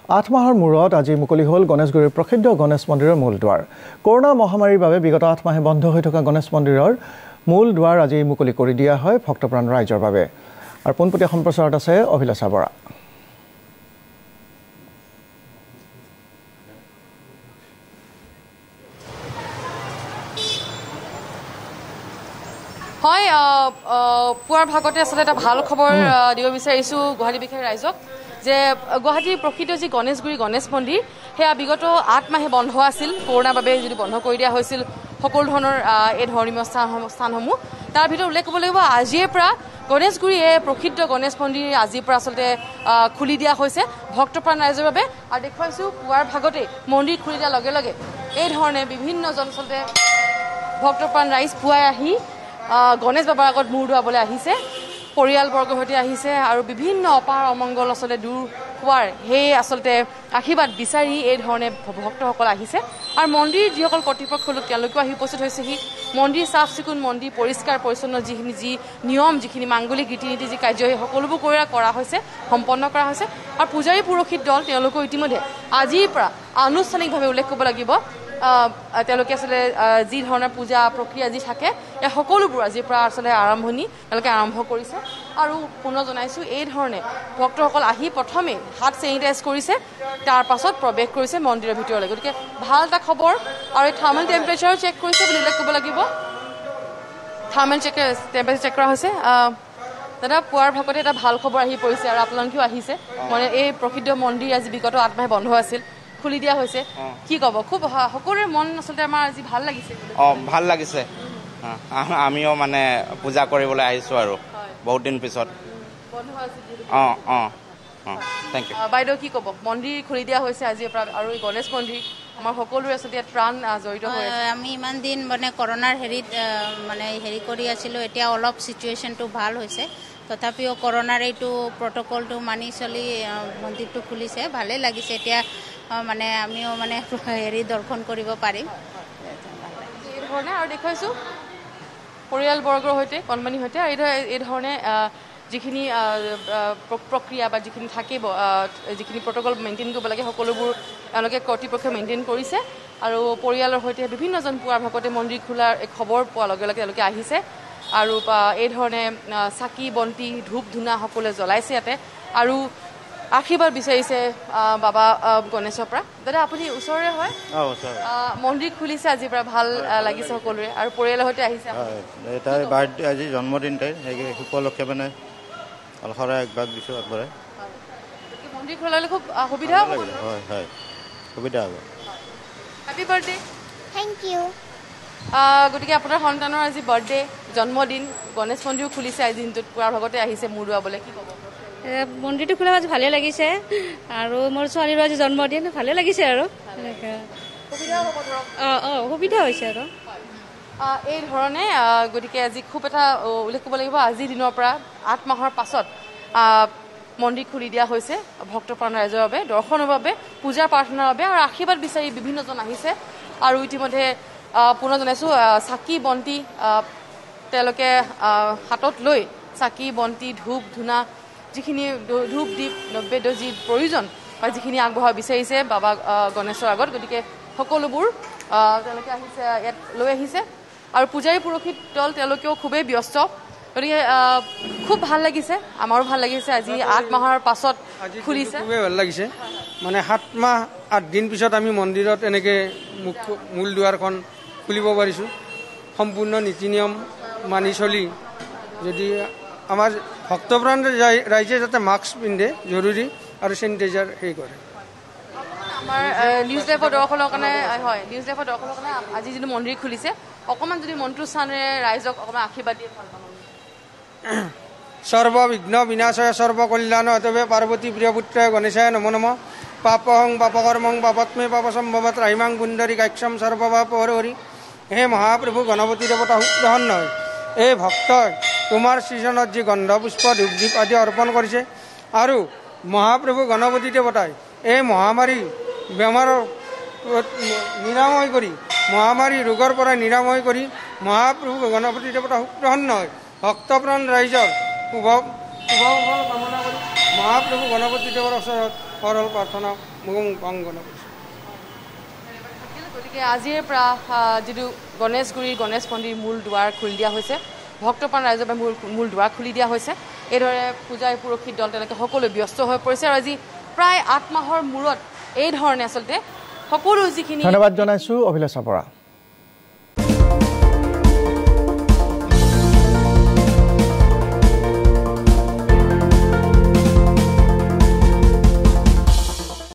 8 মাহৰ মূৰত আজি মুকলি হ'ল গণেশগুৰিৰ প্ৰসিদ্ধ গণেশ মন্দিৰৰ মূল দুৱাৰ। কৰোনা মহামাৰীৰ বাবে বিগত 8 মাহে বন্ধ হৈ থকা গণেশ মন্দিৰৰ মূল দুৱাৰ আজি মুকলি কৰি দিয়া হয় ভক্তপ্ৰাণ ৰাইজৰ বাবে। আৰু পোনপটীয়া সম্প্ৰচাৰত আছে অভিলাষা বৰা। হয়, পুৱাৰ ভাগতে আসলে এটা ভাল খবৰ দিব বিচাৰিছোঁ গুৱাহাটী বিশেষ ৰাইজক যে গুৱাহাটীৰ প্ৰসিদ্ধ যি গণেশগুৰি গণেশ মন্দিৰ সেয়া বিগত 8 মাহে বন্ধ আছিল। কৰোনাৰ বাবে যদি বন্ধ কৰি দিয়া হৈছিল সকলো ধৰণৰ এই ধৰ্মীয় স্থানসমূহ, তাৰ ভিতৰত উল্লেখ কৰিব লাগিব আজিৰ পৰা গণেশগুৰি এই প্ৰসিদ্ধ গণেশ মন্দিৰ আজিৰ পৰা আচলতে খুলি দিয়া হৈছে ভক্তপ্ৰাণ ৰাইজৰ বাবে। আৰু দেখুৱাইছোঁ পুৱাৰ ভাগতে মন্দিৰ খুলি দিয়াৰ লগে লগে এই ধৰণে বিভিন্নজন আচলতে ভক্তপ্ৰাণ ৰাইজ পুৱাই আহি গণেশ বাবাৰ আগত মূৰ ধুৱাবলৈ আহিছে, পৰিয়ালবৰ্গৰ সৈতে আহিছে আৰু বিভিন্ন অপাৰ অমংগল আচলতে দূৰ হোৱাৰ সেই আচলতে আশীৰ্বাদ বিচাৰি এই ধৰণে ভক্তসকল আহিছে। আৰু মন্দিৰ যিসকল কৰ্তৃপক্ষ লোক তেওঁলোকেও আহি উপস্থিত হৈছেহি। মন্দিৰ চাফ চিকুণ, মন্দিৰ পৰিষ্কাৰ পৰিচ্ছন্ন, যিখিনি নিয়ম, যিখিনি মাংগলিক ৰীতি নীতি যি কাৰ্য সকলোবোৰ কৰা হৈছে, সম্পন্ন কৰা হৈছে। আৰু পূজাৰী পুৰোহিত দল তেওঁলোকেও ইতিমধ্যে আজিৰ পৰা আনুষ্ঠানিকভাৱে উল্লেখ কৰিব লাগিব তেওঁলোকে আচলতে যি ধৰণৰ পূজা প্ৰক্ৰিয়া যি থাকে এই সকলোবোৰ আজিৰ পৰা আচলতে আৰম্ভণি তেওঁলোকে আৰম্ভ কৰিছে। আৰু পুনৰ জনাইছোঁ এই ধৰণে ভক্তসকল আহি প্ৰথমে হাত চেনিটাইজ কৰিছে, তাৰ পাছত প্ৰৱেশ কৰিছে মন্দিৰৰ ভিতৰলৈ। গতিকে ভাল এটা খবৰ। আৰু এই থাৰ্মেল টেম্পাৰেচাৰো চেক কৰিছে বুলি উল্লেখ কৰিব লাগিব। থাৰ্মেল টেম্পাৰেচাৰ চেক কৰা হৈছে। দাদা, পুৱাৰ ভাগতে এটা ভাল খবৰ আহি পৰিছে আৰু আপোনালোকেও আহিছে। মানে এই প্ৰসিদ্ধ মন্দিৰ আজি বিগত 8 মাহে বন্ধ আছিল, খুলি দিয়া হৈছে। কি ক'ব? খুব সকলোৰে মন আচলতে আমাৰ আজি ভাল লাগিছে। ভাল লাগিছে। আমিও মানে পূজা কৰিবলৈ আহিছোঁ আৰু বহুত দিন পিছত। Thank you. বাইদেউ কি ক'ব? মন্দিৰ খুলি দিয়া হৈছে আজিৰ পৰা আৰু এই গণেশ মন্দিৰ আমাৰ সকলোৰে আচলতে প্ৰাণ জড়িত হৈ আছে। আমি ইমান দিন মানে কৰোণাৰ হেৰি কৰি আছিলোঁ, এতিয়া অলপ চিটুৱেশ্যনটো ভাল হৈছে। তথাপিও কৰোণাৰ এইটো প্ৰট'কলটো মানি চলি মন্দিৰটো খুলিছে, ভালেই লাগিছে। এতিয়া মানে আমিও মানে দৰ্শন কৰিব পাৰিম এই ধৰণে। আৰু দেখুৱাইছোঁ পৰিয়ালবৰ্গৰ সৈতে, কণমানিৰ সৈতে এই ধৰণে যিখিনি প্ৰক্ৰিয়া বা যিখিনি থাকিব, যিখিনি প্ৰট'কল মেইনটেইন কৰিব লাগে সকলোবোৰ তেওঁলোকে কৰ্তৃপক্ষই মেইনটেইন কৰিছে। আৰু পৰিয়ালৰ সৈতে বিভিন্নজন পুৱাৰ ভাগতে মন্দিৰ খোলাৰ খবৰ পোৱাৰ লগে লগে তেওঁলোকে আহিছে আৰু এই ধৰণে চাকি বন্তি ধূপ ধূনা সকলোৱে জ্বলাইছে ইয়াতে আৰু আশীৰ্বাদ বিচাৰিছে বাবা গণেশৰ পৰা। দাদা, আপুনি ওচৰৰে হয়? মন্দিৰ খুলিছে আজিৰ পৰা, ভাল লাগিছে সকলোৰে আৰু পৰিয়ালৰ সৈতে আহিছে। তাইৰ বাৰ্থডে আজি জন্মদিন, তাইৰ সেই উপলক্ষে মানে অলসৰা একবাৰ দিছোঁ আগবঢ়াই। মন্দিৰ খোলালে খুব সুবিধা হ'ব। হয় হয়, সুবিধা হ'ব। Happy birthday. Thank you. গতিকে আপোনাৰ সন্তানৰ আজি বাৰ্থডে, জন্মদিন, গণেশ মন্দিৰো খুলিছে আজি দিনটোত, পুৱাৰ ভাগতে আহিছে মূৰ ধুৱাবলৈ। কি ক'ব? মন্দিৰটো খোলা আজি ভালেই লাগিছে আৰু মোৰ ছোৱালীৰো আজি জন্মদিন, ভালেই লাগিছে আৰু সুবিধা হৈছে আৰু এই ধৰণে। গতিকে আজি খুব এটা উল্লেখ কৰিব লাগিব, আজিৰ দিনৰ পৰা 8 মাহৰ পাছত মন্দিৰ খুলি দিয়া হৈছে ভক্তপ্ৰাণ ৰাইজৰ বাবে, দৰ্শনৰ বাবে, পূজা প্ৰাৰ্থনাৰ বাবে আৰু আশীৰ্বাদ বিচাৰি বিভিন্নজন আহিছে। আৰু ইতিমধ্যে পুনৰ জনাইছোঁ চাকি বন্তি তেওঁলোকে হাতত লৈ চাকি বন্তি ধূপ ধূনা যিখিনি ধূপ দীপ নৈবেদ্য যি প্ৰয়োজন বা যিখিনি আগবঢ়াব বিচাৰিছে বাবা গণেশৰ আগত, গতিকে সকলোবোৰ তেওঁলোকে আহিছে, ইয়াত লৈ আহিছে। আৰু পূজাৰী পুৰোহিত দল তেওঁলোকেও খুবেই ব্যস্ত। গতিকে খুব ভাল লাগিছে, আমাৰো ভাল লাগিছে। আজি 8 মাহৰ পাছত খুলিছে, খুবেই ভাল লাগিছে। মানে 7 মাহ 8 দিন পিছত আমি মন্দিৰত এনেকৈ মূল দুৱাৰখন খুলিব পাৰিছোঁ, সম্পূৰ্ণ নীতি নিয়ম মানি চলি। যদি আমাৰ ভক্তপ্ৰাণ ৰাইজে যাতে মাস্ক পিন্ধে জৰুৰী আৰু চেনিটাইজাৰ সেই কৰে। আমাৰ নিউজ লাইভৰ দৰ্শকৰ কাৰণে হয়, নিউজ লাইভৰ দৰ্শকৰ কাৰণে আজি যিটো মন্দিৰ খুলিছে অকণমান যদি মন্ত্ৰ স্থানেৰে ৰাইজক অকণমান আশীৰ্বাদ দিয়ে ভাল পাম। সৰ্ববিঘ্ন বিনাশয় সৰ্বকল্যাণ অতবে পাৰ্বতী প্ৰিয়পুত্ৰায় গণেশায় নমো নমঃ। পাপহং পাপকৰ্মং পাপত্মে পাপসম্ভৱত ৰাহিমাং পুণ্ডৰী কাক্ষম সৰ্বপাপ হৰি। হে মহাপ্ৰভু গণপতি দেৱতা গ্ৰহণ নহয়, এই ভক্তই তোমাৰ সৃজনত যি গন্ধ পুষ্প ধূপ দীপ আদি অৰ্পণ কৰিছে আৰু মহাপ্ৰভু গণপতি দেৱতাই এই মহামাৰী বেমাৰৰ নিৰাময় কৰি, মহামাৰী ৰোগৰ পৰা নিৰাময় কৰি মহাপ্ৰভু গণপতি দেৱতা গ্ৰহণ নহয় ভক্তপ্ৰাণ ৰাইজৰ শুভ কামনা কৰি মহাপ্ৰভু গণপতি দেৱৰ ওচৰত সৰল প্ৰাৰ্থনা মুগং কৰিছোঁ। গতিকে আজিৰ পৰা যিটো গণেশগুৰি গণেশ মন্দিৰ মূল দুৱাৰ খুলি দিয়া হৈছে, ভক্তপ্ৰাণ ৰাইজৰ বাবে মূল দুৱাৰ খুলি দিয়া হৈছে। এইদৰে পূজাৰী পুৰোহিত দল তেওঁলোকে সকলো ব্যস্ত হৈ পৰিছে আৰু আজি প্ৰায় 8 মাহৰ মূৰত এই ধৰণে আচলতে সকলো যিখিনি ধন্যবাদ জনাইছোঁ অভিলাষা বৰা।